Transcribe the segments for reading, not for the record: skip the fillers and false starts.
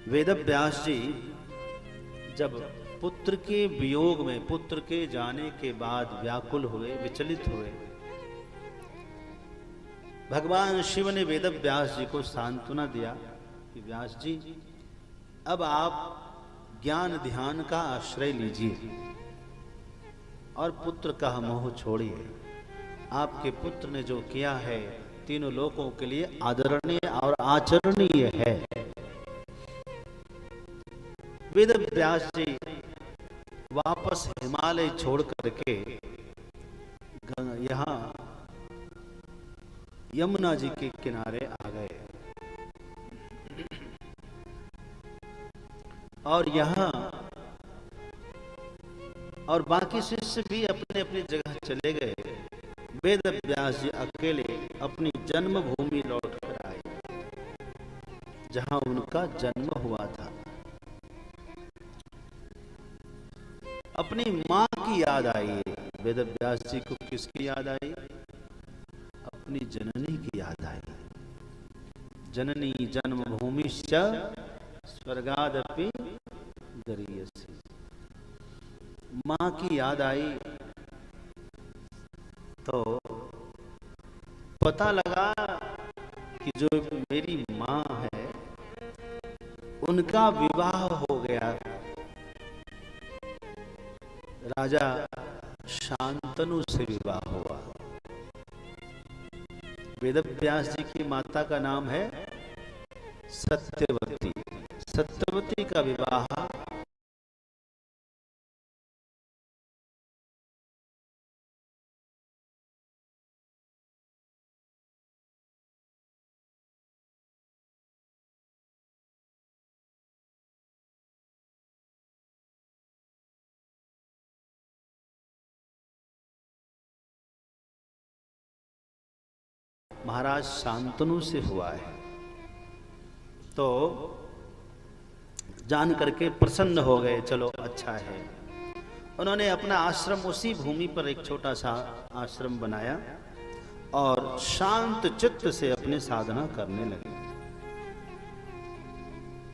वेदव्यास जी जब पुत्र के वियोग में, पुत्र के जाने के बाद व्याकुल हुए, विचलित हुए, भगवान शिव ने वेदव्यास जी को सांत्वना दिया कि व्यास जी अब आप ज्ञान ध्यान का आश्रय लीजिए और पुत्र का मोह छोड़िए। आपके पुत्र ने जो किया है तीनों लोकों के लिए आदरणीय और आचरणीय है। वेदव्यास जी वापस हिमालय छोड़ करके यहाँ यमुना जी के किनारे आ गए और यहाँ और बाकी शिष्य भी अपने अपनी जगह चले गए। वेदव्यास जी अकेले अपनी जन्मभूमि लौट कर आए, जहां उनका जन्म हुआ था। अपनी मां की याद आई। वेदव्यास जी को किसकी याद आई? अपनी जननी की याद आई। जननी जन्मभूमिश्च स्वर्गादपि गरीयसी। मां की याद आई तो पता लगा कि जो मेरी मां है उनका विवाह हो गया राजा शांतनु से विवाह हुआ। वेदव्यास जी की माता का नाम है सत्यवती। सत्यवती का विवाह महाराज शांतनु से हुआ है। तो जान करके प्रसन्न हो गए, चलो अच्छा है। उन्होंने अपना आश्रम उसी भूमि पर एक छोटा सा आश्रम बनाया और शांत चित्त से अपने साधना करने लगे।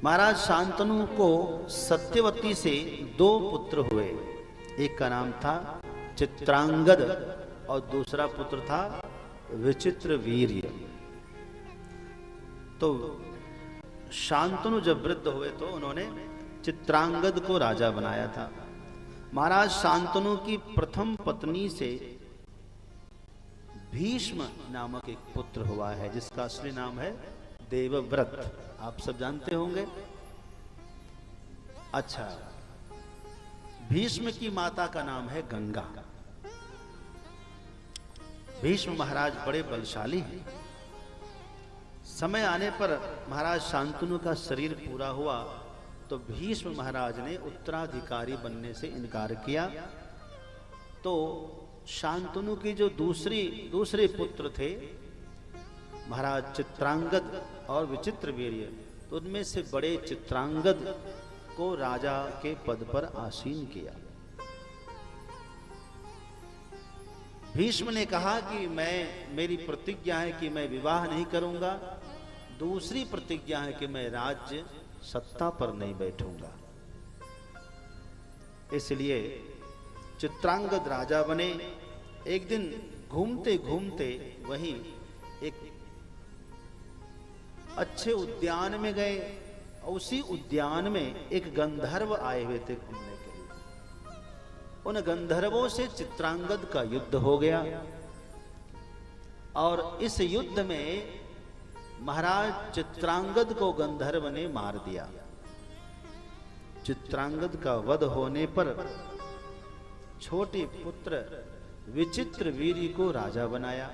महाराज शांतनु को सत्यवती से 2 पुत्र हुए। एक का नाम था चित्रांगद और दूसरा पुत्र था विचित्र वीर्य। तो शांतनु जब वृद्ध हुए तो उन्होंने चित्रांगद को राजा बनाया था। महाराज शांतनु की प्रथम पत्नी से भीष्म नामक एक पुत्र हुआ है, जिसका असली नाम है देवव्रत। आप सब जानते होंगे। अच्छा, भीष्म की माता का नाम है गंगा। भीष्म महाराज बड़े बलशाली हैं। समय आने पर महाराज शांतनु का शरीर पूरा हुआ तो भीष्म महाराज ने उत्तराधिकारी बनने से इनकार किया। तो शांतनु की जो दूसरे पुत्र थे महाराज चित्रांगद और विचित्र वीर्य, तो उनमें से बड़े चित्रांगद को राजा के पद पर आसीन किया। भीष्म ने कहा कि मेरी प्रतिज्ञा है कि मैं विवाह नहीं करूंगा। दूसरी प्रतिज्ञा है कि मैं राज्य सत्ता पर नहीं बैठूंगा। इसलिए चित्रांगद राजा बने। एक दिन घूमते घूमते वहीं एक अच्छे उद्यान में गए। उसी उद्यान में एक गंधर्व आए हुए थे घूमने के लिए। उन गंधर्वों से चित्रांगद का युद्ध हो गया और इस युद्ध में महाराज चित्रांगद को गंधर्व ने मार दिया। चित्रांगद का वध होने पर छोटे पुत्र विचित्र वीर्य को राजा बनाया।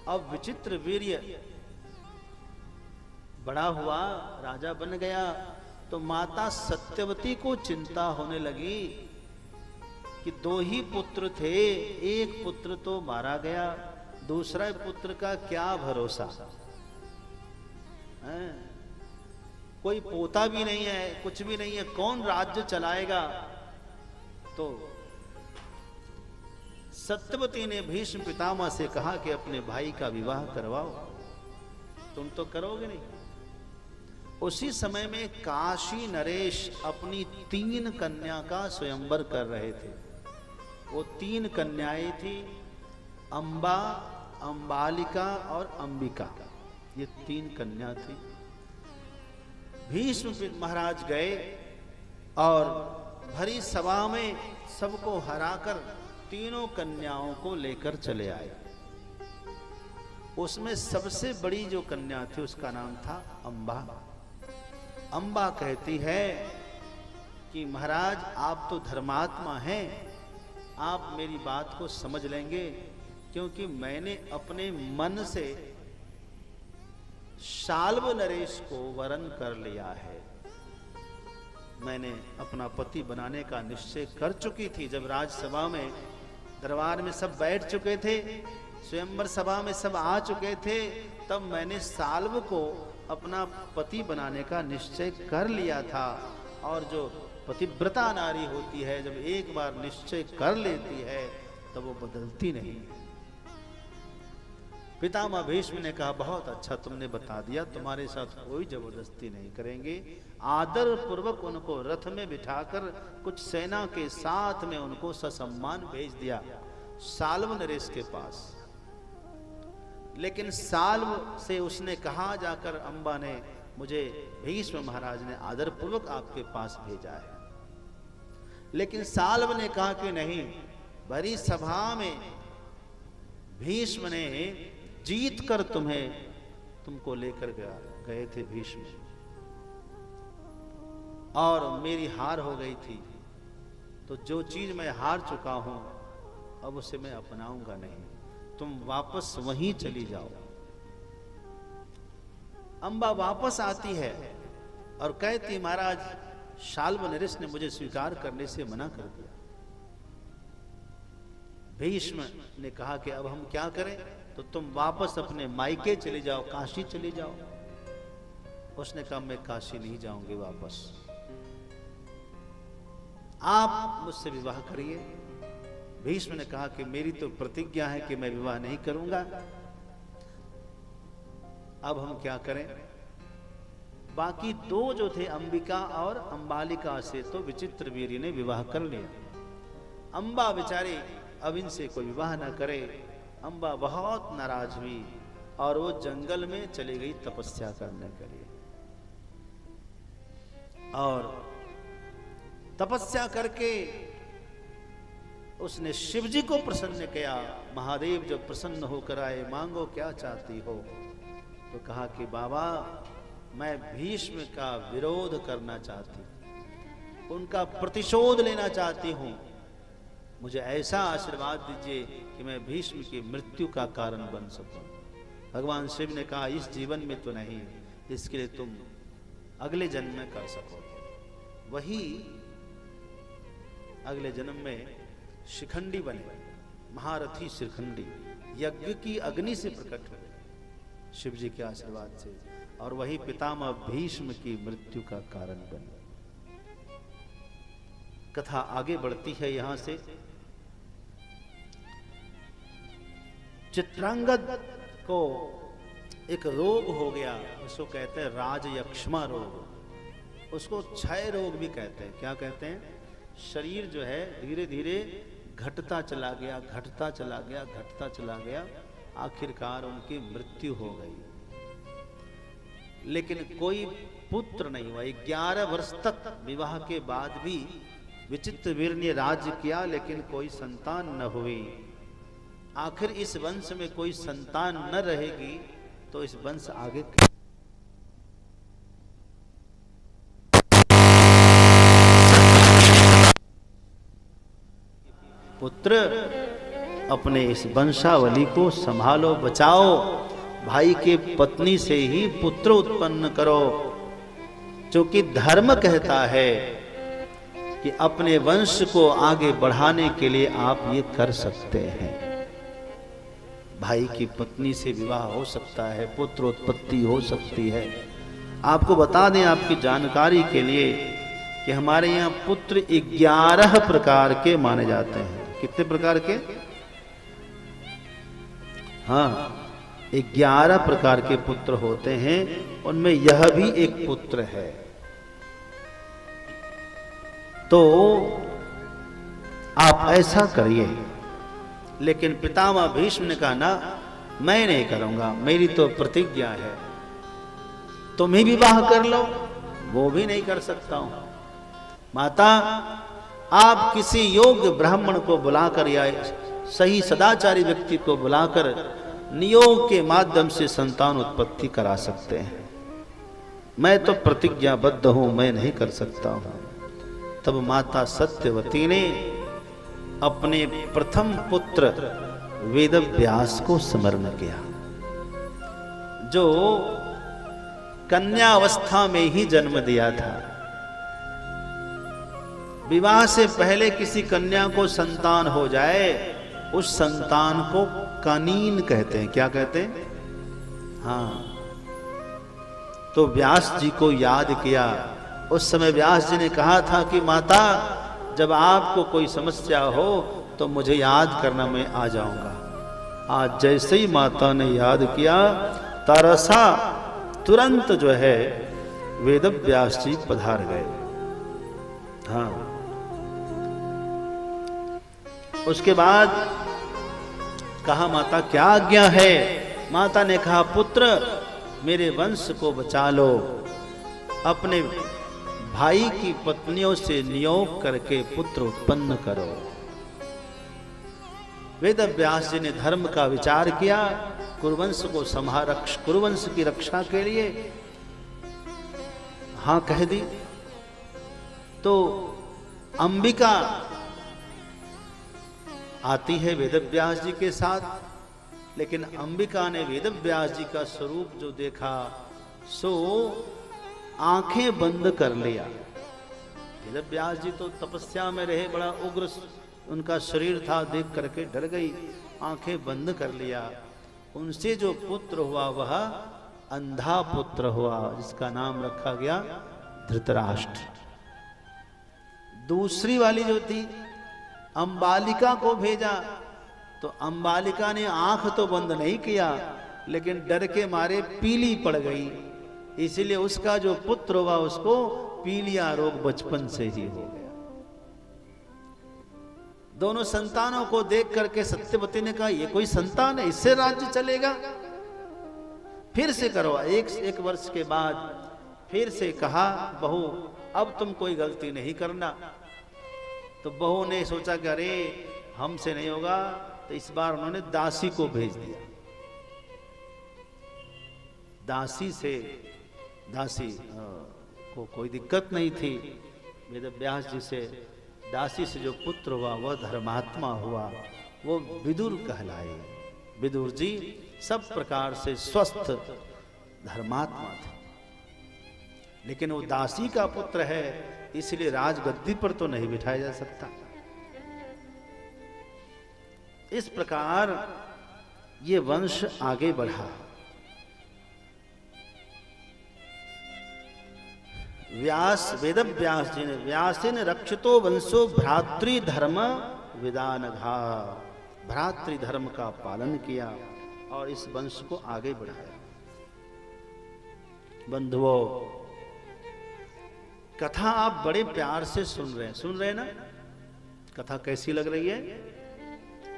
अब विचित्र वीर्य बड़ा हुआ, राजा बन गया, तो माता सत्यवती को चिंता होने लगी कि 2 ही पुत्र थे, एक पुत्र तो मारा गया, दूसरा पुत्र का क्या भरोसा है? कोई पोता भी नहीं है, कुछ भी नहीं है, कौन राज्य चलाएगा? तो सत्यवती ने भीष्म पितामह से कहा कि अपने भाई का विवाह करवाओ। तुम तो करोगे नहीं। उसी समय में काशी नरेश अपनी 3 कन्या का स्वयंवर कर रहे थे। वो 3 कन्याएं थी, अंबा, अंबालिका और अंबिका। ये 3 कन्या थी। भीष्म महाराज गए और भरी सभा में सबको हराकर 3 कन्याओं को लेकर चले आए। उसमें सबसे बड़ी जो कन्या थी उसका नाम था अंबा। अंबा कहती है कि महाराज आप तो धर्मात्मा हैं, आप मेरी बात को समझ लेंगे, क्योंकि मैंने अपने मन से शाल्व नरेश को वरण कर लिया है। मैंने अपना पति बनाने का निश्चय कर चुकी थी। जब राजसभा में दरबार में सब बैठ चुके थे, स्वयंवर सभा में सब आ चुके थे, तब मैंने शाल्व को अपना पति बनाने का निश्चय कर लिया था। और जो पतिव्रता नारी होती है, जब एक बार निश्चय कर लेती है तब वो बदलती नहीं। पितामह भीष्म ने कहा बहुत अच्छा तुमने बता दिया, तुम्हारे साथ कोई जबरदस्ती नहीं करेंगे। आदर पूर्वक उनको रथ में बिठाकर कुछ सेना के साथ में उनको ससम्मान भेज दिया शाल्व नरेश के पास। लेकिन शाल्व से उसने कहा जाकर, अंबा ने मुझे भीष्म महाराज ने आदर पूर्वक आपके पास भेजा है। लेकिन शाल्व ने कहा कि नहीं, भरी सभा में भीष्म ने जीत कर तुमको लेकर गए थे भीष्म, और मेरी हार हो गई थी, तो जो चीज मैं हार चुका हूं अब उसे मैं अपनाऊंगा नहीं, तुम वापस वहीं चली जाओ। अंबा वापस आती है और कहती महाराज शाल्व नरेश ने मुझे स्वीकार करने से मना कर दिया। भीष्म ने कहा कि अब हम क्या करें, तो तुम वापस अपने मायके चले जाओ, काशी चले जाओ। उसने कहा मैं काशी नहीं जाऊंगी वापस, आप मुझसे विवाह करिए। भीष्म ने कहा कि मेरी तो प्रतिज्ञा है कि मैं विवाह नहीं करूंगा, अब हम क्या करें। बाकी 2 जो थे अंबिका और अंबालिका से तो विचित्र वीर्य ने विवाह कर लिया। अंबा बेचारी अब इनसे कोई विवाह न करे। अंबा बहुत नाराज हुई और वो जंगल में चली गई तपस्या करने के लिए। और तपस्या करके उसने शिव जी को प्रसन्न किया। महादेव जब प्रसन्न होकर आए, मांगो क्या चाहती हो, तो कहा कि बाबा मैं भीष्म का विरोध करना चाहती हूं, उनका प्रतिशोध लेना चाहती हूं, मुझे ऐसा आशीर्वाद दीजिए कि मैं भीष्म की मृत्यु का कारण बन सकूं। भगवान शिव ने कहा इस जीवन में तो नहीं, इसके लिए तुम अगले जन्म में कर सकोगे। वही अगले जन्म में शिखंडी बने, महारथी शिखंडी, यज्ञ की अग्नि से प्रकट हुए शिव जी के आशीर्वाद से, और वही पितामह भीष्म की मृत्यु का कारण बने। कथा आगे बढ़ती है। यहां से चित्रांगद को एक रोग हो गया, उसको कहते हैं राजयक्ष्मा रोग। उसको क्षय रोग भी कहते हैं। क्या कहते हैं? शरीर जो है धीरे धीरे घटता चला गया, घटता चला गया, घटता चला गया, आखिरकार उनकी मृत्यु हो गई। लेकिन कोई पुत्र नहीं हुआ। 11 वर्ष तक विवाह के बाद भी विचित्रवीर्य ने राज्य किया, लेकिन कोई संतान न हुई। आखिर इस वंश में कोई संतान न रहेगी तो इस वंश आगे पुत्र अपने इस वंशावली को संभालो, बचाओ, भाई के पत्नी से ही पुत्र उत्पन्न करो, क्योंकि धर्म कहता है कि अपने वंश को आगे बढ़ाने के लिए आप ये कर सकते हैं। भाई की पत्नी से विवाह हो सकता है, पुत्र उत्पत्ति हो सकती है। आपको बता दें आपकी जानकारी के लिए कि हमारे यहाँ पुत्र 11 प्रकार के माने जाते हैं। कितने प्रकार के? हाँ, 11 प्रकार के पुत्र होते हैं, उनमें यह भी एक पुत्र है। तो आप ऐसा करिए। लेकिन पितामह भीष्म ने कहा, ना, मैं नहीं करूंगा, मेरी तो प्रतिज्ञा है। तुम ही विवाह कर लो। वो भी नहीं कर सकता हूं। माता, आप किसी योग्य ब्राह्मण को बुलाकर या सही सदाचारी व्यक्ति को बुलाकर नियोग के माध्यम से संतान उत्पत्ति करा सकते हैं। मैं तो प्रतिज्ञाबद्ध हूं, मैं नहीं कर सकता हूं। तब माता सत्यवती ने अपने प्रथम पुत्र वेदव्यास को स्मरण किया, जो कन्यावस्था में ही जन्म दिया था। विवाह से पहले किसी कन्या को संतान हो जाए, उस संतान को कनीन कहते हैं। क्या कहते हैं? हाँ। तो व्यास जी को याद किया। उस समय व्यास जी ने कहा था कि माता, जब आपको कोई समस्या हो तो मुझे याद करना, मैं आ जाऊंगा। आज जैसे ही माता ने याद किया, तरसा तुरंत जो है वेदव्यास जी पधार गए। हाँ। उसके बाद कहा, माता क्या आज्ञा है? माता ने कहा, पुत्र, मेरे वंश को बचा लो। अपने भाई की पत्नियों से नियोग करके पुत्र उत्पन्न करो। वेदव्यास जी ने धर्म का विचार किया, कुरुवंश को कुरुवंश की रक्षा के लिए हाँ कह दी। तो अंबिका आती है वेदव्यास जी के साथ, लेकिन अंबिका ने वेदव्यास जी का स्वरूप जो देखा, सो आंखें बंद कर लिया। वेदव्यास जी तो तपस्या में रहे, बड़ा उग्र उनका शरीर था, देख करके डर गई, आंखें बंद कर लिया। उनसे जो पुत्र हुआ वह अंधा पुत्र हुआ, जिसका नाम रखा गया धृतराष्ट्र। दूसरी वाली जो थी अंबालिका को भेजा, तो अंबालिका ने आंख तो बंद नहीं किया, लेकिन डर के मारे पीली पड़ गई। इसलिए उसका जो पुत्र हुआ उसको पीलिया रोग बचपन से ही हो गया। दोनों संतानों को देख करके सत्यवती ने कहा, ये कोई संतान है, इससे राज्य चलेगा? फिर से करो। एक वर्ष के बाद फिर से कहा, बहू अब तुम कोई गलती नहीं करना। तो बहू ने सोचा कि अरे हमसे नहीं होगा, तो इस बार उन्होंने दासी को भेज दिया। दासी को कोई दिक्कत नहीं थी। वेदव्यास जी से दासी से जो पुत्र हुआ वह धर्मात्मा हुआ, वो विदुर कहलाए। विदुर जी सब प्रकार से स्वस्थ धर्मात्मा थे, लेकिन वो दासी का पुत्र है, इसलिए राजगद्दी पर तो नहीं बिठाया जा सकता। इस प्रकार ये वंश आगे बढ़ा। वेदव्यास जी ने, व्यासेन रक्षितो वंशो भ्रातृ धर्म विदानघा, भ्रातृ धर्म का पालन किया और इस वंश को आगे बढ़ाया। बंधुओं, कथा आप बड़े प्यार से सुन रहे हैं ना? कथा कैसी लग रही है?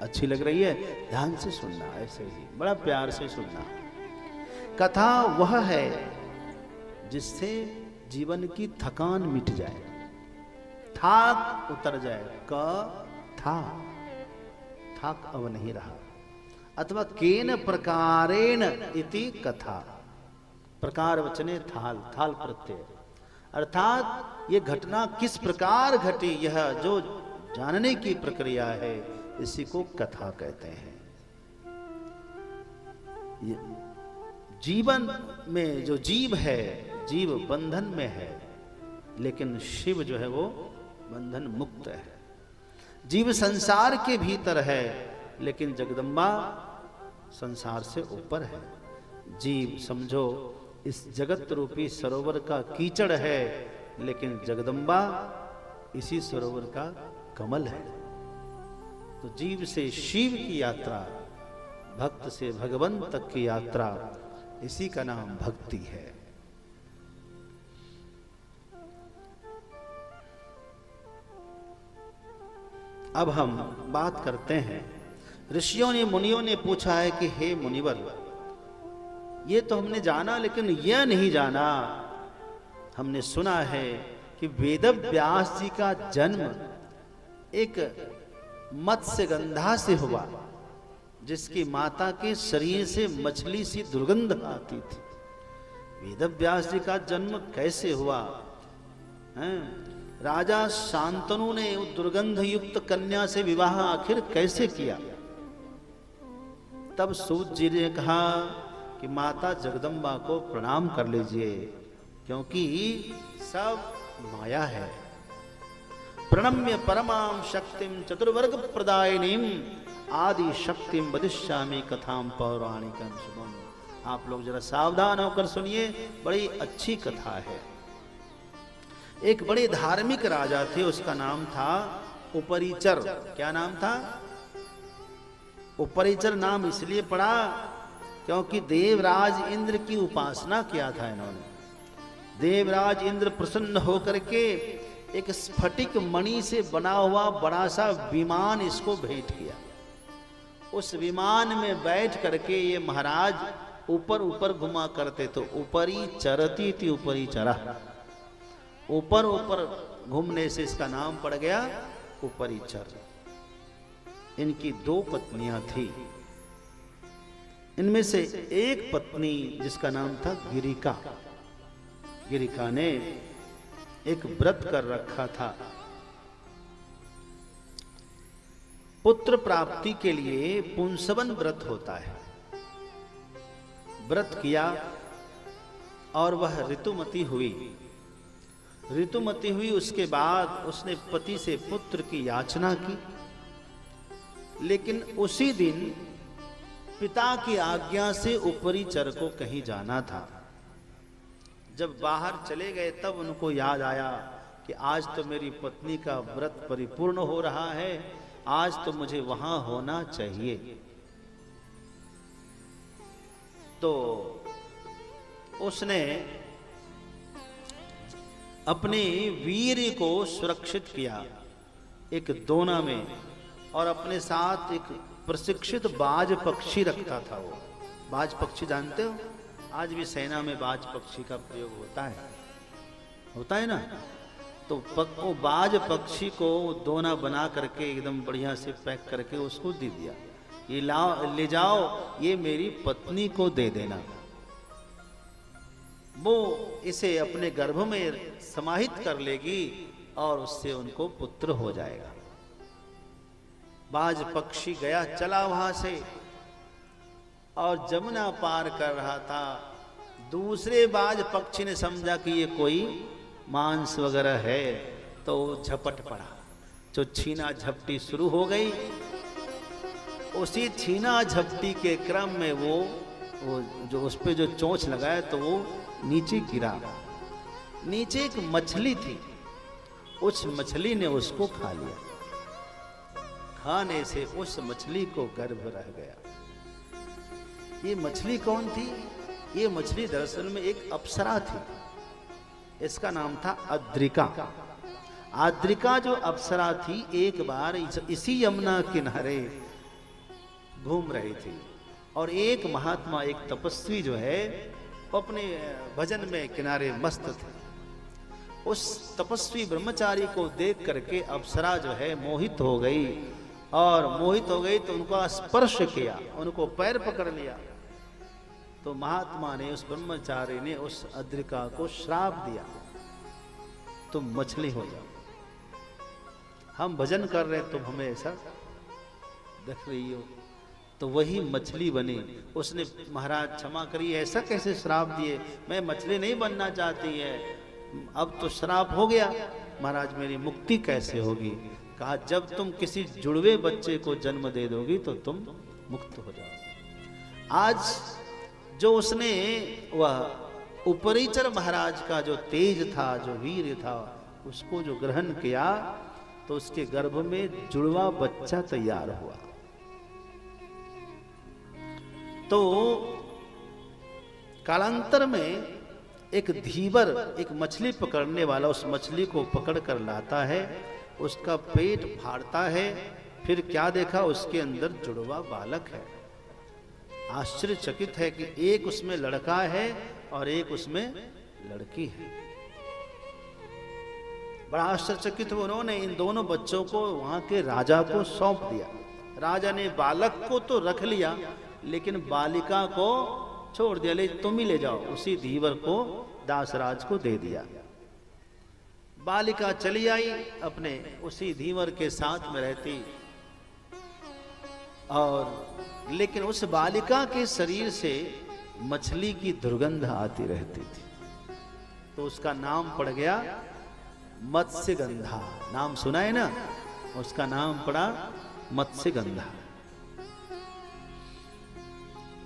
अच्छी लग रही है? ध्यान से सुनना, ऐसे ही बड़ा प्यार से सुनना। कथा वह है जिससे जीवन की थकान मिट जाए, थाक उतर जाए। थाक अब नहीं रहा। अथवा केन प्रकारेण इति कथा, प्रकार वचने थाल प्रत्यय, अर्थात ये घटना किस प्रकार घटी, यह जो जानने की प्रक्रिया है, इसी को कथा कहते हैं। ये जीवन में जो जीव है, जीव बंधन में है, लेकिन शिव जो है वो बंधन मुक्त है। जीव संसार के भीतर है, लेकिन जगदम्बा संसार से ऊपर है। जीव समझो इस जगत रूपी सरोवर का कीचड़ है, लेकिन जगदम्बा इसी सरोवर का कमल है। तो जीव से शिव की यात्रा भक्त से भगवंत तक की यात्रा, इसी का नाम भक्ति है। अब हम बात करते हैं, ऋषियों ने मुनियों ने पूछा है कि हे मुनिवर, ये तो हमने जाना लेकिन यह नहीं जाना, हमने सुना है कि वेद व्यास जी का जन्म एक मत्स्यगंधा से हुआ, जिसकी माता के शरीर से मछली सी दुर्गंध आती थी। वेद व्यास जी का जन्म कैसे हुआ है? राजा शांतनु ने उस दुर्गंध युक्त कन्या से विवाह आखिर कैसे किया? तब सूत जी ने कहा कि माता जगदम्बा को प्रणाम कर लीजिए, क्योंकि सब माया है। प्रणम्य परमां शक्तिम चतुर्वर्ग प्रदायिनीम आदि शक्तिम वदिष्यामि कथाम पौराणिकम शुभम। आप लोग जरा सावधान होकर सुनिए, बड़ी अच्छी कथा है। एक बड़े धार्मिक राजा थे, उसका नाम था उपरिचर। क्या नाम था? उपरिचर नाम इसलिए पड़ा क्योंकि देवराज इंद्र की उपासना किया था इन्होंने। देवराज इंद्र प्रसन्न होकर के एक स्फटिक मणि से बना हुआ बड़ा सा विमान इसको भेंट किया। उस विमान में बैठ करके ये महाराज ऊपर ऊपर घुमा करते, तो ऊपरी चरती थी, ऊपरी चरा, ऊपर ऊपर घूमने से इसका नाम पड़ गया उपरिचर। इनकी 2 पत्नियां थी। इनमें से एक पत्नी जिसका नाम था गिरिका, गिरिका ने एक व्रत कर रखा था। पुत्र प्राप्ति के लिए पुंसवन व्रत होता है। व्रत किया और वह ऋतुमती हुई। ऋतुमती हुई, उसके बाद उसने पति से पुत्र की याचना की, लेकिन उसी दिन पिता की आज्ञा से उपरिचर को कहीं जाना था। जब बाहर चले गए तब उनको याद आया कि आज तो मेरी पत्नी का व्रत परिपूर्ण हो रहा है, आज तो मुझे वहां होना चाहिए। तो उसने अपने वीर को सुरक्षित किया एक दोना में, और अपने साथ एक प्रशिक्षित बाज पक्षी रखता था। वो बाज पक्षी जानते हो? आज भी सेना में बाज पक्षी का प्रयोग होता है ना। तो वो बाज पक्षी को दोना बना करके एकदम बढ़िया से पैक करके उसको दे दिया, ये लाओ, ले जाओ, ये मेरी पत्नी को दे देना, वो इसे अपने गर्भ में समाहित कर लेगी और उससे उनको पुत्र हो जाएगा। बाज पक्षी गया, चला वहां से, और जमुना पार कर रहा था। दूसरे बाज पक्षी ने समझा कि ये कोई मांस वगैरह है, तो झपट पड़ा। जो छीना झपटी शुरू हो गई, उसी छीना झपटी के क्रम में वो जो उस पे जो चोंच लगाया तो वो नीचे गिरा। नीचे एक मछली थी, उस मछली ने उसको खा लिया। खाने से उस मछली को गर्भ रह गया। ये मछली कौन थी? ये मछली दरअसल में एक अप्सरा थी। इसका नाम था अद्रिका। आद्रिका जो अप्सरा थी, एक बार इसी यमुना किनारे घूम रही थी, और एक महात्मा, एक तपस्वी जो है, अपने भजन में किनारे मस्त थे। उस तपस्वी ब्रह्मचारी को देख करके अप्सरा जो है मोहित हो गई, और मोहित हो गई तो उनको स्पर्श किया, उनको पैर पकड़ लिया। तो महात्मा ने, उस ब्रह्मचारी ने उस अद्रिका को श्राप दिया, तुम मछली हो जाओ। हम भजन कर रहे, तुम हमें ऐसा देख रही हो। तो वही मछली बनी। उसने, महाराज क्षमा करिए, ऐसा कैसे श्राप दिए, मैं मछली नहीं बनना चाहती है, अब तो श्राप हो गया, महाराज मेरी मुक्ति कैसे होगी? कहा, जब तुम किसी जुड़वे बच्चे को जन्म दे दोगी तो तुम मुक्त हो जाओ। आज जो उसने वह उपरिचर महाराज का जो तेज था, जो वीर था, उसको जो ग्रहण किया, तो उसके गर्भ में जुड़वा बच्चा तैयार हुआ। तो कालांतर में एक धीवर, एक मछली पकड़ने वाला उस मछली को पकड़ कर लाता है, उसका पेट फाड़ता है, फिर क्या देखा, उसके अंदर जुड़वा बालक है। आश्चर्यचकित है कि एक उसमें लड़का है और एक उसमें लड़की है। बड़ा आश्चर्यचकित उन्होंने इन दोनों बच्चों को वहां के राजा को सौंप दिया। राजा ने बालक को तो रख लिया, लेकिन बालिका को छोड़ दिया, ले तुम ही ले जाओ। उसी धीवर को दासराज को दे दिया। बालिका चली आई, अपने उसी धीवर के साथ में रहती, और लेकिन उस बालिका के शरीर से मछली की दुर्गंध आती रहती थी। तो उसका नाम पड़ गया मत्स्यगंधा। नाम सुना है ना, उसका नाम पड़ा मत्स्यगंधा।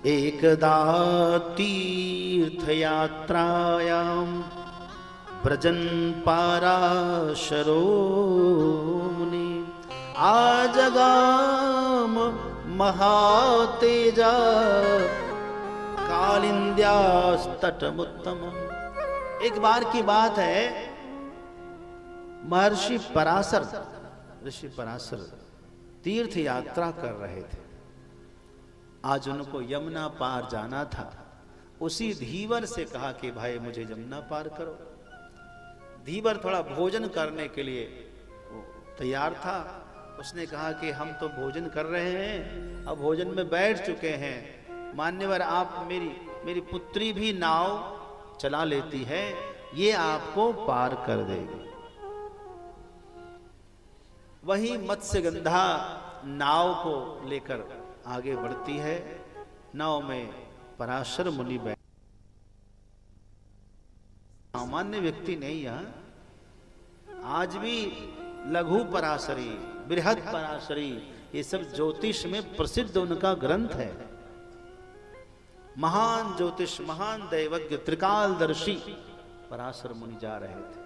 एकदा तीर्थ यात्रायां व्रजन पाराशरो मुनि आजगाम महातेजा कालिंद्यास्तटमुत्तमम्। एक बार की बात है, महर्षि पराशर, ऋषि पराशर तीर्थ यात्रा कर रहे थे। आज उनको यमुना पार जाना था। उसी धीवर से कहा कि भाई मुझे यमुना पार करो। धीवर थोड़ा भोजन करने के लिए तैयार था। उसने कहा कि हम तो भोजन कर रहे हैं, अब भोजन में बैठ चुके हैं, मान्यवर आप मेरी पुत्री भी नाव चला लेती है, ये आपको पार कर देगी। वही मत्स्यगंधा नाव को लेकर आगे बढ़ती है। नाव में पराशर मुनि बैठ, सामान्य व्यक्ति नहीं। यहां आज भी लघु पराशरी, बृहद पराशरी, ये सब ज्योतिष में प्रसिद्ध उनका ग्रंथ है। महान ज्योतिष, महान दैवज्ञ, त्रिकालदर्शी पराशर मुनि जा रहे थे।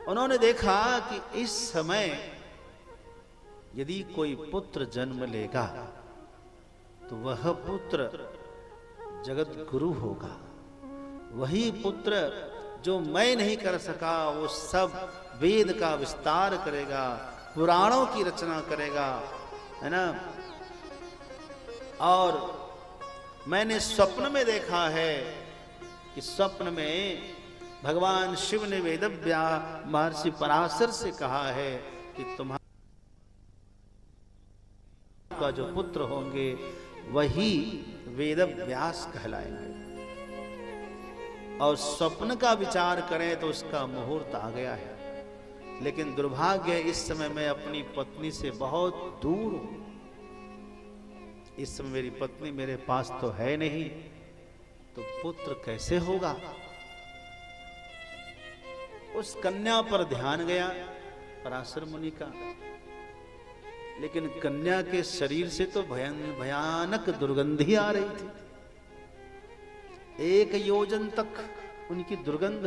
उन्होंने देखा कि इस समय यदि कोई पुत्र जन्म लेगा तो वह पुत्र जगत गुरु होगा। वही पुत्र जो मैं नहीं कर सका, वो सब वेद का विस्तार करेगा, पुराणों की रचना करेगा, है ना। और मैंने स्वप्न में देखा है कि स्वप्न में भगवान शिव ने वेदव्यास महर्षि पराशर से कहा है कि तुम्हारा का जो पुत्र होंगे वही वेदव्यास कहलाएंगे। और स्वप्न का विचार करें तो उसका मुहूर्त आ गया है, लेकिन दुर्भाग्य इस समय मैं अपनी पत्नी से बहुत दूर हूं। इस समय मेरी पत्नी मेरे पास तो है नहीं, तो पुत्र कैसे होगा। उस कन्या पर ध्यान गया पराशर मुनि का, लेकिन कन्या के शरीर से तो भयानक दुर्गंधी आ रही थी। 1 योजन तक उनकी दुर्गंध,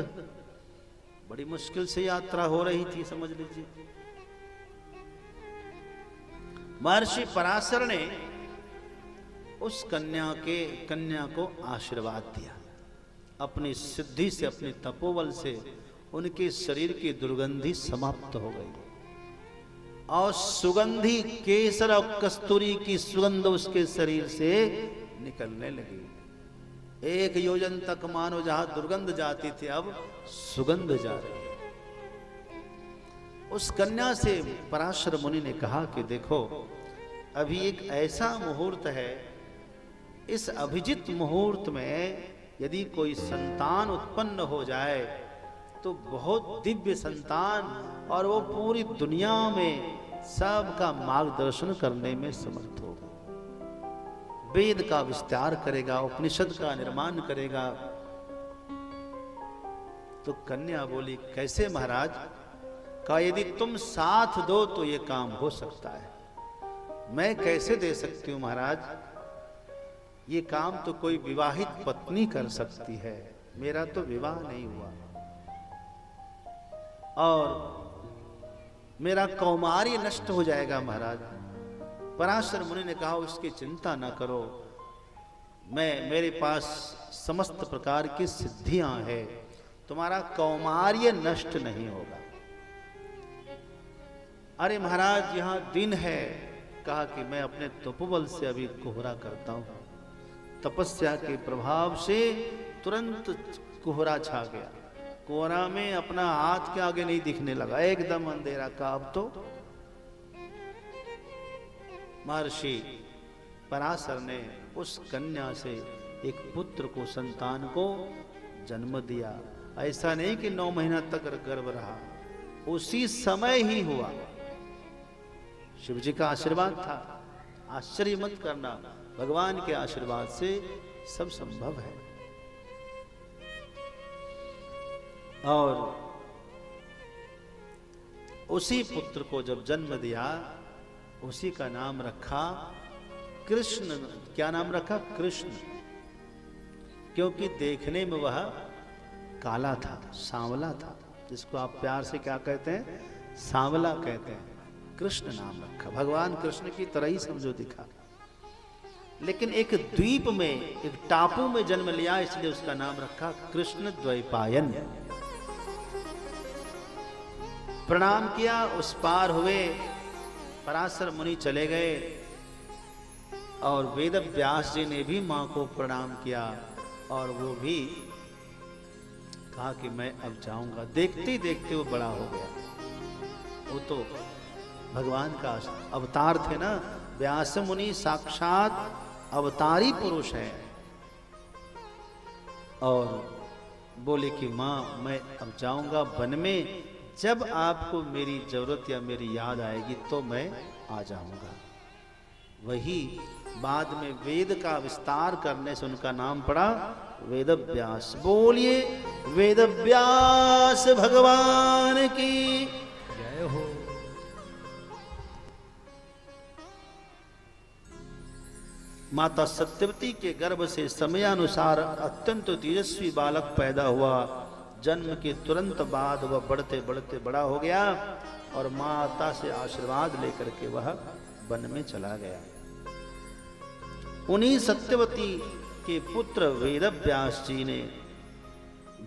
बड़ी मुश्किल से यात्रा हो रही थी, समझ लीजिए। महर्षि पराशर ने उस कन्या को आशीर्वाद दिया। अपनी सिद्धि से, अपने तपोबल से उनके शरीर की दुर्गंधी समाप्त हो गई और सुगंधी केसर और कस्तूरी की सुगंध उसके शरीर से निकलने लगी। 1 योजन तक मानो जहां दुर्गंध जाती थी, अब सुगंध जा रही है। उस कन्या से पराशर मुनि ने कहा कि देखो, अभी एक ऐसा मुहूर्त है, इस अभिजित मुहूर्त में यदि कोई संतान उत्पन्न हो जाए तो बहुत दिव्य संतान, और वो पूरी दुनिया में सबका मार्गदर्शन करने में समर्थ होगा, वेद का विस्तार करेगा, उपनिषद का निर्माण करेगा। तो कन्या बोली, कैसे महाराज। कहा, यदि तुम साथ दो तो ये काम हो सकता है। मैं कैसे दे सकती हूं महाराज, ये काम तो कोई विवाहित पत्नी कर सकती है, मेरा तो विवाह नहीं हुआ और मेरा कौमार्य नष्ट हो जाएगा महाराज। पराशर मुनि ने कहा, उसकी चिंता ना करो, मेरे पास समस्त प्रकार की सिद्धियां हैं, तुम्हारा कौमार्य नष्ट नहीं होगा। अरे महाराज यहाँ दिन है, कहा कि मैं अपने तपोबल से अभी कोहरा करता हूं। तपस्या के प्रभाव से तुरंत कोहरा छा गया। कोहरा में अपना हाथ के आगे नहीं दिखने लगा, एकदम अंधेरा का। अब तो महर्षि पराशर ने उस कन्या से एक पुत्र को, संतान को जन्म दिया। ऐसा नहीं कि 9 महीना तक गर्भ रहा, उसी समय ही हुआ। शिव जी का आशीर्वाद था। आश्चर्य मत करना, भगवान के आशीर्वाद से सब संभव है। और उसी पुत्र को जब जन्म दिया, उसी का नाम रखा कृष्ण। क्या नाम रखा? कृष्ण। क्योंकि देखने में वह काला था, सांवला था, जिसको आप प्यार से क्या कहते हैं? सांवला कहते हैं। कृष्ण नाम रखा, भगवान कृष्ण की तरह ही समझो दिखा। लेकिन एक द्वीप में, एक टापू में जन्म लिया, इसलिए उसका नाम रखा कृष्ण द्वैपायन। प्रणाम किया, उस पार हुए। पराशर मुनि चले गए और वेद व्यास जी ने भी मां को प्रणाम किया, और वो भी कहा कि मैं अब जाऊंगा। देखते ही देखते वो बड़ा हो गया। वो तो भगवान का अवतार थे ना, व्यास मुनि साक्षात अवतारी पुरुष है। और बोले कि मां मैं अब जाऊंगा वन में, जब आपको मेरी जरूरत या मेरी याद आएगी तो मैं आ जाऊंगा। वही बाद में वेद का विस्तार करने से उनका नाम पड़ा वेद व्यास। बोलिए वेद व्यास भगवान की जय हो। माता सत्यवती के गर्भ से समयानुसार अत्यंत तेजस्वी बालक पैदा हुआ। जन्म के तुरंत बाद वह बढ़ते बढ़ते बड़ा हो गया और माता से आशीर्वाद लेकर के वह वन में चला गया। उन्हीं सत्यवती के पुत्र वेद व्यास जी ने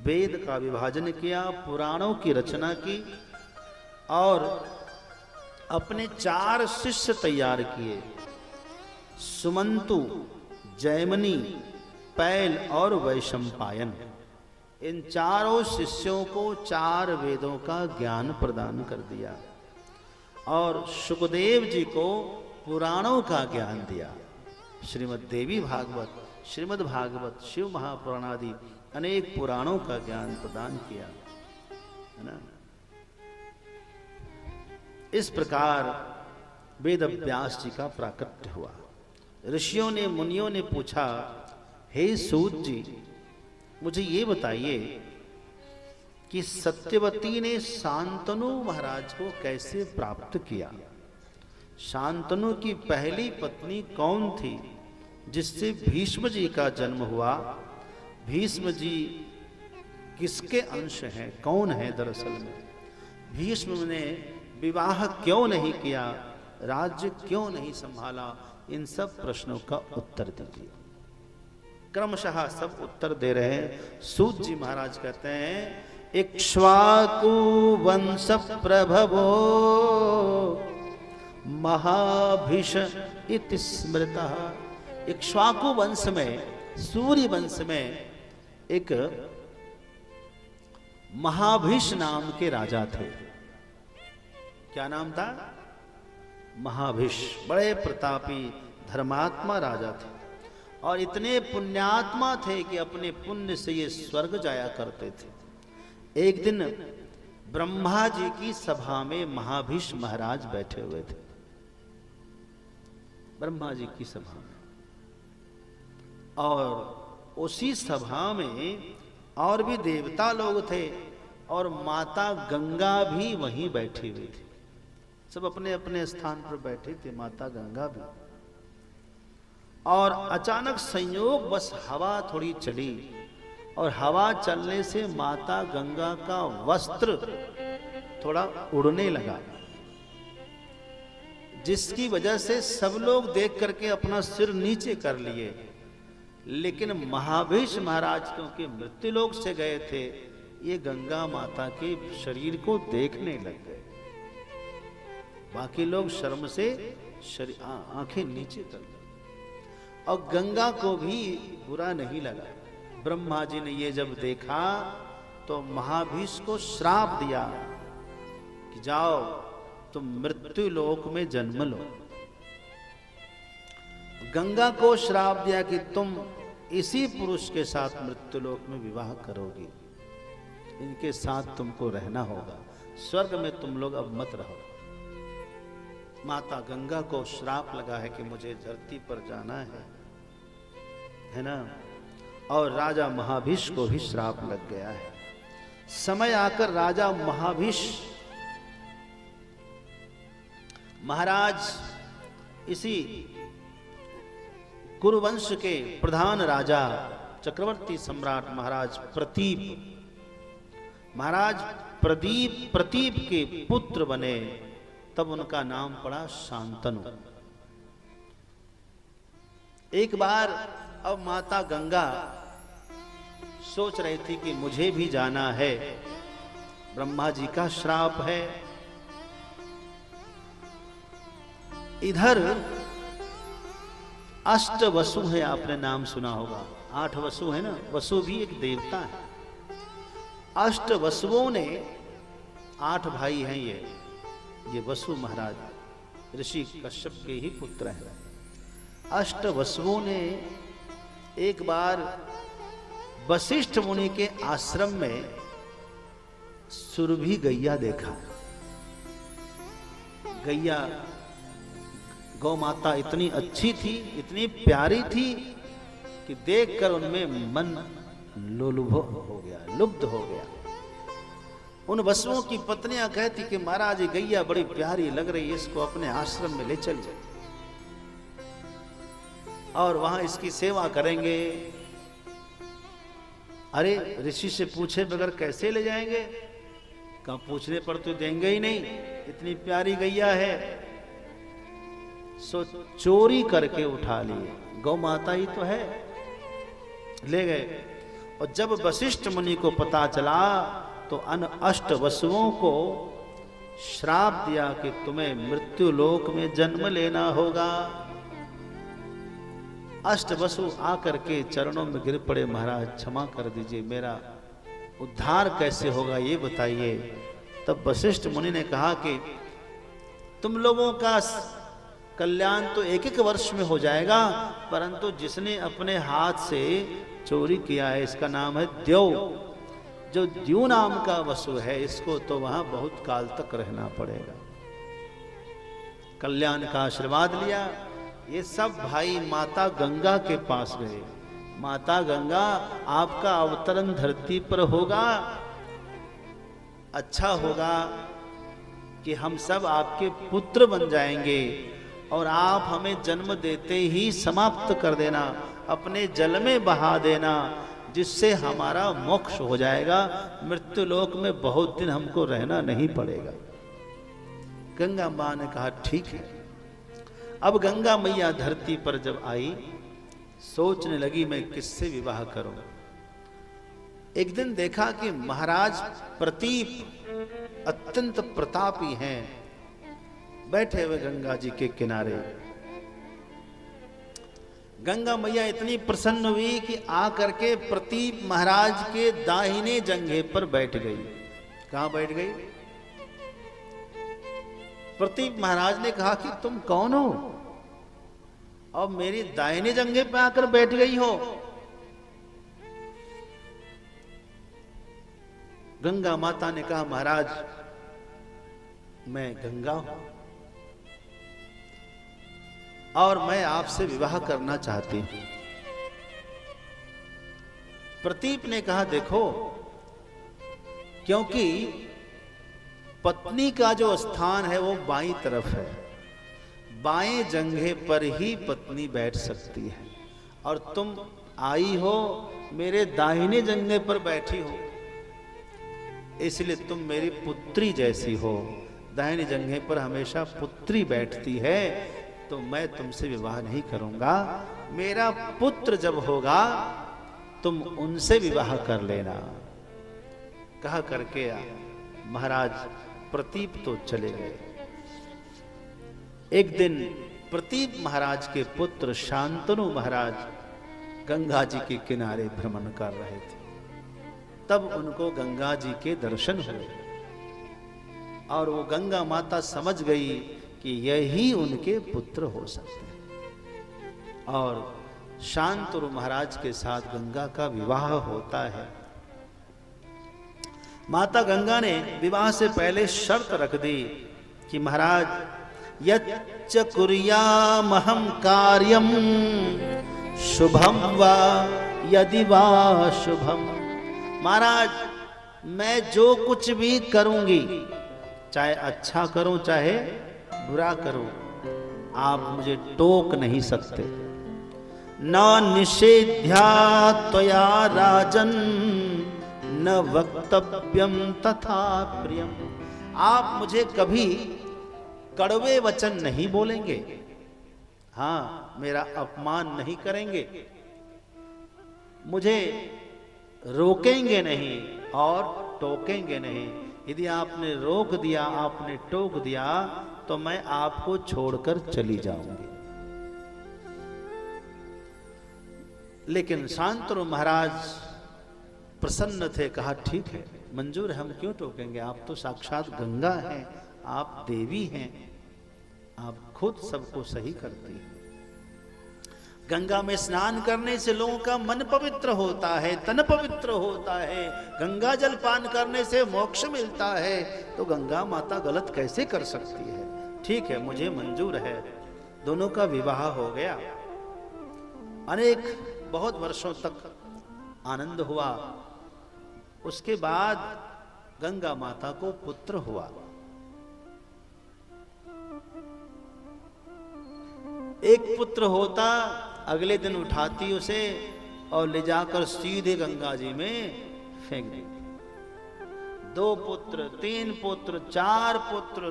वेद का विभाजन किया, पुराणों की रचना की और अपने 4 शिष्य तैयार किए। सुमंतु, जैमिनी, पैल और वैशंपायन। इन चारों शिष्यों को 4 वेदों का ज्ञान प्रदान कर दिया और सुखदेव जी को पुराणों का ज्ञान दिया। श्रीमद् देवी भागवत, श्रीमद् भागवत, शिव महापुराण आदि अनेक पुराणों का ज्ञान प्रदान किया, है ना। इस प्रकार वेद व्यास जी का प्राकट्य हुआ। ऋषियों ने, मुनियों ने पूछा, हे सूत जी, मुझे ये बताइए कि सत्यवती ने शांतनु महाराज को कैसे प्राप्त किया? शांतनु की पहली पत्नी कौन थी जिससे भीष्म जी का जन्म हुआ? भीष्म जी किसके अंश हैं, कौन है दरअसल में? भीष्म ने विवाह क्यों नहीं किया, राज्य क्यों नहीं संभाला? इन सब प्रश्नों का उत्तर दीजिए। क्रमशः सब उत्तर दे रहे हैं। सूत जी महाराज कहते हैं, इक्ष्वाकु वंश प्रभवो महाभिष इति स्मृतः। इक्ष्वाकु वंश में, सूर्य वंश में एक महाभिष नाम के राजा थे। क्या नाम था? महाभिष। बड़े प्रतापी धर्मात्मा राजा थे और इतने पुण्यात्मा थे कि अपने पुण्य से ये स्वर्ग जाया करते थे। एक दिन ब्रह्मा जी की सभा में महाभिष महाराज बैठे हुए थे। ब्रह्मा जी की सभा में, और उसी सभा में और भी देवता लोग थे और माता गंगा भी वहीं बैठी हुई थी। सब अपने अपने स्थान पर बैठे थे, माता गंगा भी। और अचानक संयोग बस हवा थोड़ी चली और हवा चलने से माता गंगा का वस्त्र थोड़ा उड़ने लगा, जिसकी वजह से सब लोग देख करके अपना सिर नीचे कर लिए लेकिन महाभीष महाराज क्योंकि मृत्युलोक से गए थे, ये गंगा माता के शरीर को देखने लग गए। बाकी लोग शर्म से आंखें नीचे कर दी, और गंगा को भी बुरा नहीं लगा। ब्रह्मा जी ने ये जब देखा तो महाभीष को श्राप दिया कि जाओ तुम मृत्यु लोक में जन्म लो। गंगा को श्राप दिया कि तुम इसी पुरुष के साथ मृत्यु लोक में विवाह करोगी, इनके साथ तुमको रहना होगा, स्वर्ग में तुम लोग अब मत रहो। माता गंगा को श्राप लगा है कि मुझे धरती पर जाना है ना। और राजा महाभीष को भी श्राप लग गया है। समय आकर राजा महाभीष महाराज इसी कुरुवंश के प्रधान राजा चक्रवर्ती सम्राट महाराज प्रतीप के पुत्र बने। तब उनका नाम पड़ा शांतनु। एक बार अब माता गंगा सोच रही थी कि मुझे भी जाना है, ब्रह्मा जी का श्राप है। इधर अष्ट वसु है, आपने नाम सुना होगा, 8 वसु है ना, वसु भी एक देवता है। अष्ट वसुओं ने 8 भाई हैं ये वसु महाराज ऋषि कश्यप के ही पुत्र हैं। अष्ट वसुओं ने एक बार वशिष्ठ मुनि के आश्रम में सुरभि गैया देखा। गैया गौ माता इतनी अच्छी थी, इतनी प्यारी थी कि देखकर उनमें मन लोलुभ हो गया, लुब्ध हो गया। उन वसुओं की पत्नियां कहती कि महाराज ये गैया बड़ी प्यारी लग रही है, इसको अपने आश्रम में ले चलिए और वहां इसकी सेवा करेंगे। अरे ऋषि से पूछे बगैर कैसे ले जाएंगे? कहाँ पूछने पर तो देंगे ही नहीं, इतनी प्यारी गैया है। सो चोरी करके उठा लिए, गौ माता ही तो है, ले गए। और जब वशिष्ठ मुनि को पता चला तो अष्ट वसुओं को श्राप दिया कि तुम्हें मृत्यु लोक में जन्म लेना होगा। अष्ट वसु आकर के चरणों में गिर पड़े, महाराज क्षमा कर दीजिए, मेरा उद्धार कैसे होगा ये बताइए। तब वशिष्ठ मुनि ने कहा कि तुम लोगों का कल्याण तो 1-1 वर्ष में हो जाएगा, परंतु जिसने अपने हाथ से चोरी किया है इसका नाम है द्यौ। जो द्यू नाम का वसु है, इसको तो वहां बहुत काल तक रहना पड़ेगा। कल्याण का आशीर्वाद लिया। ये सब भाई माता गंगा के पास गए। माता गंगा, आपका अवतरण धरती पर होगा, अच्छा होगा कि हम सब आपके पुत्र बन जाएंगे और आप हमें जन्म देते ही समाप्त कर देना, अपने जल में बहा देना, जिससे हमारा मोक्ष हो जाएगा, मृत्यु लोक में बहुत दिन हमको रहना नहीं पड़ेगा। गंगा मां ने कहा ठीक है। अब गंगा मैया धरती पर जब आई, सोचने लगी मैं किससे विवाह करूं। एक दिन देखा कि महाराज प्रतीप अत्यंत प्रतापी हैं, बैठे हुए गंगा जी के किनारे। गंगा मैया इतनी प्रसन्न हुई कि आकर के प्रतीप महाराज के दाहिने जंघे पर बैठ गई। कहां बैठ गई? प्रतीप महाराज ने कहा कि तुम कौन हो और मेरी दाहिने जंघे पे आकर बैठ गई हो? गंगा माता ने कहा महाराज मैं गंगा हूं और मैं आपसे विवाह करना चाहती हूं। प्रतीप ने कहा देखो, क्योंकि पत्नी का जो स्थान है वो बाईं तरफ है, बाएं जंघे पर ही पत्नी बैठ सकती है, और तुम आई हो मेरे दाहिने जंघे पर बैठी हो, इसलिए तुम मेरी पुत्री जैसी हो। दाहिने जंघे पर हमेशा पुत्री बैठती है, तो मैं तुमसे विवाह नहीं करूंगा। मेरा पुत्र जब होगा तुम उनसे विवाह कर लेना। कहा करके महाराज प्रतीप तो चले गए। एक दिन प्रतीप महाराज के पुत्र शांतनु महाराज गंगा जी के किनारे भ्रमण कर रहे थे। तब उनको गंगा जी के दर्शन हुए और वो गंगा माता समझ गई कि यही उनके पुत्र हो सकते हैं। और शांतनु महाराज के साथ गंगा का विवाह होता है। माता गंगा ने विवाह से पहले शर्त रख दी कि महाराज यच्च कुर्यामहं कार्यम शुभम वा यदि वा शुभम, महाराज मैं जो कुछ भी करूंगी, चाहे अच्छा करूं चाहे बुरा करूं, आप मुझे टोक नहीं सकते। न निषेध्या त्वया राजन न वक्तव्यम तथा प्रियम, आप मुझे कभी कड़वे वचन नहीं बोलेंगे, हाँ मेरा अपमान नहीं करेंगे, मुझे रोकेंगे नहीं और टोकेंगे नहीं। यदि आपने रोक दिया, आपने टोक दिया तो मैं आपको छोड़कर चली जाऊंगी। लेकिन शांतनु महाराज प्रसन्न थे, कहा ठीक है मंजूर है, हम क्यों टोकेंगे, आप तो साक्षात गंगा हैं, आप देवी हैं, आप खुद सबको सही करती हैं। गंगा में स्नान करने से लोगों का मन पवित्र होता है, तन पवित्र होता है, गंगा जल पान करने से मोक्ष मिलता है, तो गंगा माता गलत कैसे कर सकती है। ठीक है मुझे मंजूर है। दोनों का विवाह हो गया। अनेक बहुत वर्षों तक आनंद हुआ। उसके बाद गंगा माता को पुत्र हुआ। एक पुत्र होता, अगले दिन उठाती उसे और ले जाकर सीधे गंगा जी में फेंक देती। 2 पुत्र, 3 पुत्र, 4 पुत्र,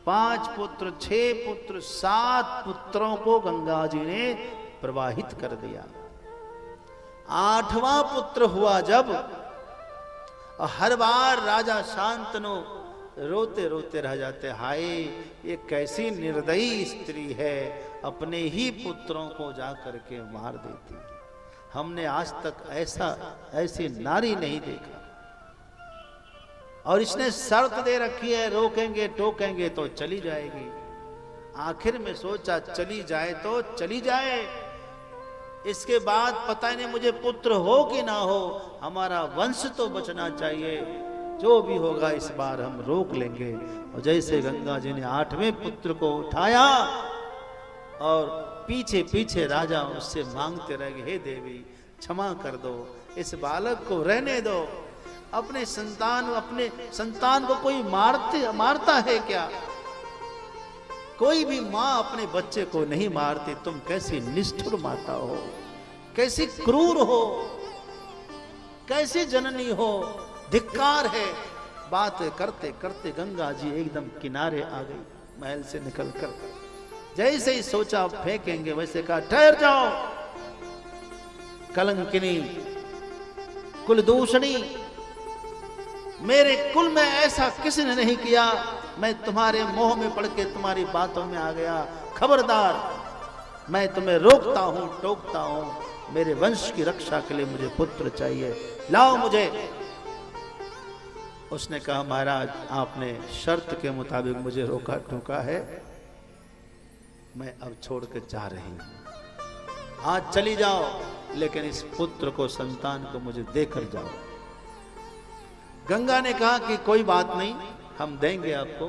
5 पुत्र, 6 पुत्र, 7 पुत्रों को गंगा जी ने प्रवाहित कर दिया। 8वां पुत्र हुआ जब, हर बार राजा शांतनु रोते रोते रह जाते, हाय ये कैसी निर्दयी स्त्री है, अपने ही पुत्रों को जा करके मार देती। हमने आज तक ऐसी नारी नहीं देखा। और इसने शर्त दे रखी है, रोकेंगे टोकेंगे तो चली जाएगी। आखिर में सोचा चली जाए तो चली जाए, इसके बाद पता नहीं मुझे पुत्र हो कि ना हो, हमारा वंश तो बचना चाहिए। जो भी होगा इस बार हम रोक लेंगे। और जैसे गंगा जी ने 8वें पुत्र को उठाया और पीछे पीछे राजा उससे मांगते रहे, हे देवी क्षमा कर दो, इस बालक को रहने दो। अपने संतान को कोई मारता है क्या? कोई भी माँ अपने बच्चे को नहीं मारती। तुम कैसी निष्ठुर माता हो, कैसी क्रूर हो, कैसी जननी हो, धिक्कार है। बात करते करते गंगा जी एकदम किनारे आ गई महल से निकलकर। जैसे ही सोचा फेंकेंगे, वैसे कहा ठहर जाओ कलंकिनी, कुलदूषणी, मेरे कुल में ऐसा किसी ने नहीं किया, मैं तुम्हारे मोह में पड़ के तुम्हारी बातों में आ गया। खबरदार, मैं तुम्हें रोकता हूं, टोकता हूं। मेरे वंश की रक्षा के लिए मुझे पुत्र चाहिए, लाओ मुझे। उसने कहा महाराज आपने शर्त के मुताबिक मुझे रोका टोका है, मैं अब छोड़ के जा रही हूं। आज चली जाओ, लेकिन इस पुत्र को, संतान को मुझे देकर जाओ। गंगा ने कहा कि कोई बात नहीं, हम देंगे आपको,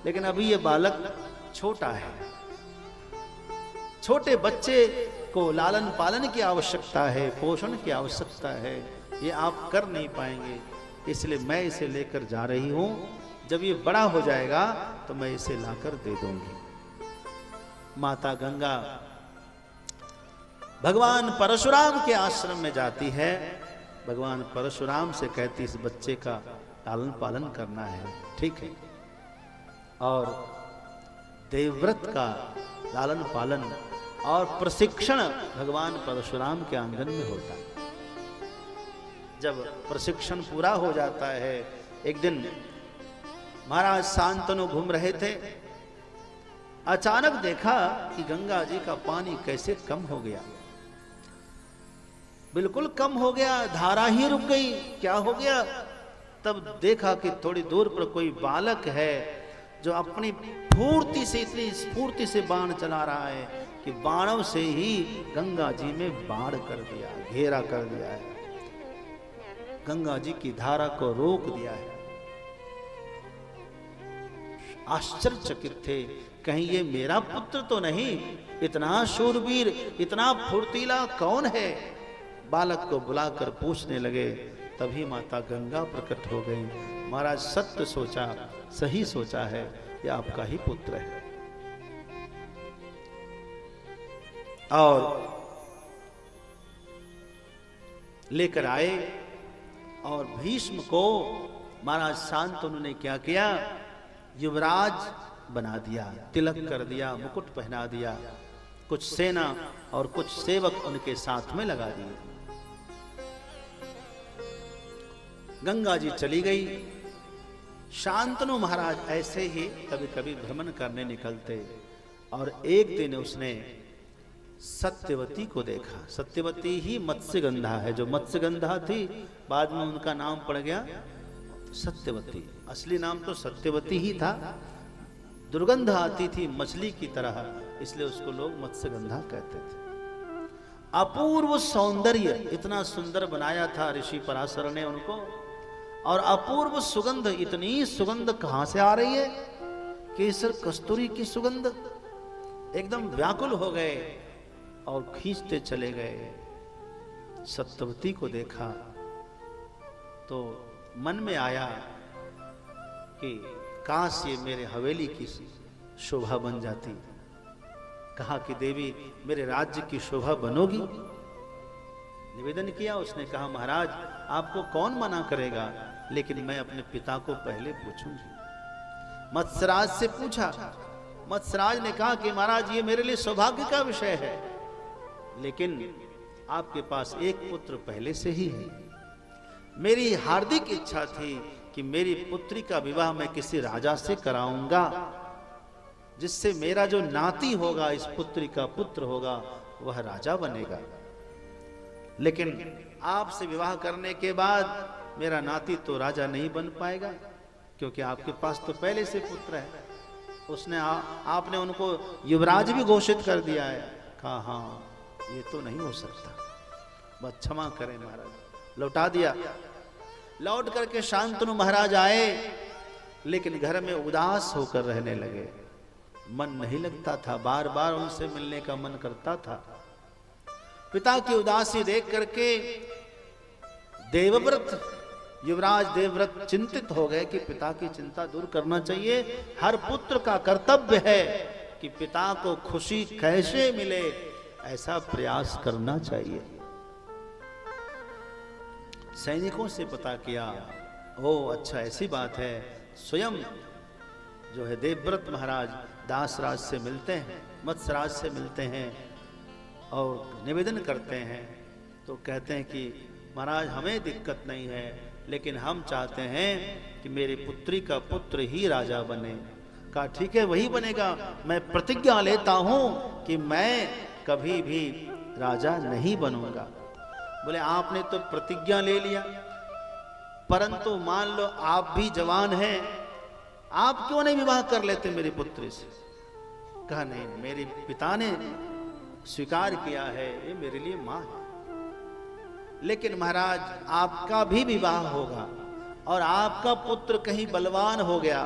लेकिन अभी ये बालक छोटा है। छोटे बच्चे को लालन पालन की आवश्यकता है, पोषण की आवश्यकता है, ये आप कर नहीं पाएंगे, इसलिए मैं इसे लेकर जा रही हूं। जब ये बड़ा हो जाएगा तो मैं इसे लाकर दे दूंगी। माता गंगा भगवान परशुराम के आश्रम में जाती है। भगवान परशुराम से कहती इस बच्चे का लालन पालन करना है, ठीक है। और देवव्रत का लालन पालन और प्रशिक्षण भगवान परशुराम के आंगन में होता है। जब प्रशिक्षण पूरा हो जाता है, एक दिन महाराज शांतनु घूम रहे थे, अचानक देखा कि गंगा जी का पानी कैसे कम हो गया, बिल्कुल कम हो गया, धारा ही रुक गई। क्या हो गया? तब देखा कि थोड़ी दूर पर कोई बालक है जो अपनी फूर्ति से, इतनी स्फूर्ति से बाण चला रहा है कि बाणों से ही गंगा जी में बाढ़ कर दिया, घेरा कर दिया है, गंगा जी की धारा को रोक दिया है। आश्चर्यचकित थे, कहीं ये मेरा पुत्र तो नहीं? इतना शूरवीर, इतना फुर्तीला कौन है? बालक को बुलाकर पूछने लगे, तभी माता गंगा प्रकट हो गई। महाराज सत्य सोचा, सही सोचा है, ये आपका ही पुत्र है। और लेकर आए और भीष्म को महाराज शांतनु ने क्या किया? युवराज बना दिया, तिलक कर दिया, मुकुट पहना दिया, कुछ सेना और कुछ सेवक उनके साथ में लगा दिए। गंगा जी चली गई। शांतनु महाराज ऐसे ही कभी कभी भ्रमण करने निकलते और एक दिन उसने सत्यवती को देखा। सत्यवती ही मत्स्यगंधा है, जो मत्स्यगंधा थी बाद में उनका नाम पड़ गया सत्यवती। असली नाम तो सत्यवती ही था, दुर्गंध आती थी मछली की तरह, इसलिए उसको लोग मत्स्यगंधा कहते थे। अपूर्व सौंदर्य, इतना सुंदर बनाया था ऋषि पराशर ने उनको, और अपूर्व सुगंध, इतनी सुगंध कहां से आ रही है? केसर कस्तूरी की सुगंध। एकदम व्याकुल हो गए और खींचते चले गए। सत्यवती को देखा तो मन में आया कि काश ये मेरे हवेली की शोभा बन जाती। कहा कि देवी मेरे राज्य की शोभा बनोगी? निवेदन किया उसने। कहा महाराज आपको कौन मना करेगा, लेकिन मैं अपने पिता को पहले पूछूंगी। मत्स्यराज से पूछा। मत्स्यराज ने कहा कि महाराज ये मेरे लिए सौभाग्य का विषय है, लेकिन आपके पास एक पुत्र पहले से ही है। मेरी हार्दिक इच्छा थी कि मेरी पुत्री का विवाह मैं किसी राजा से कराऊंगा, जिससे मेरा जो नाती होगा, इस पुत्री का पुत्र होगा, वह राजा बनेगा। लेकिन आपसे विवाह करने के बाद मेरा नाती तो राजा नहीं बन पाएगा, क्योंकि आपके पास तो पहले से पुत्र है। उसने आपने उनको युवराज भी घोषित कर दिया है। कहा हाँ ये तो नहीं हो सकता, बस क्षमा करें महाराज। लौटा दिया। लौट करके शांतनु महाराज आए, लेकिन घर में उदास होकर रहने लगे। मन नहीं लगता था, बार बार उनसे मिलने का मन करता था। पिता की उदासी देख करके देवव्रत, युवराज देवव्रत चिंतित हो गए कि पिता की चिंता दूर करना चाहिए। हर पुत्र का कर्तव्य है कि पिता को खुशी कैसे मिले, ऐसा प्रयास करना चाहिए। सैनिकों से पता किया, ओ अच्छा ऐसी बात है। स्वयं जो है देवव्रत महाराज दासराज से मिलते हैं, मत्स्यराज से मिलते हैं और निवेदन करते हैं। तो कहते हैं कि महाराज हमें दिक्कत नहीं है, लेकिन हम चाहते हैं कि मेरी पुत्री का पुत्र ही राजा बने। कहा ठीक है वही बनेगा, मैं प्रतिज्ञा लेता हूं कि मैं कभी भी राजा नहीं बनूंगा। बोले आपने तो प्रतिज्ञा ले लिया, परंतु मान लो आप भी जवान हैं, आप क्यों नहीं विवाह कर लेते मेरी पुत्री से? कहा नहीं, मेरे पिता ने स्वीकार किया है, ये मेरे लिए मां है। लेकिन महाराज आपका भी विवाह होगा और आपका पुत्र कहीं बलवान हो गया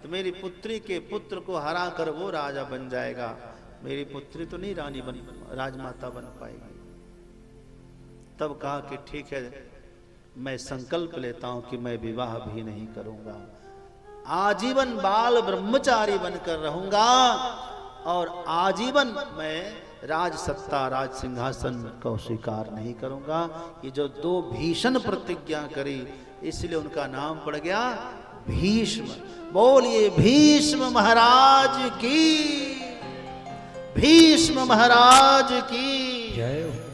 तो मेरी पुत्री के पुत्र को हरा कर वो राजा बन जाएगा, मेरी पुत्री तो नहीं रानी बन, राजमाता बन पाएगी। तब कहा कि ठीक है, मैं संकल्प लेता हूं कि मैं विवाह भी नहीं करूंगा, आजीवन बाल ब्रह्मचारी बनकर रहूंगा और आजीवन मैं राज सत्ता, राज सिंहासन को स्वीकार नहीं करूंगा। ये जो दो भीषण प्रतिज्ञा करी, इसलिए उनका नाम पड़ गया भीष्म। बोलिए भीष्म महाराज की, भीष्म महाराज की जय हो।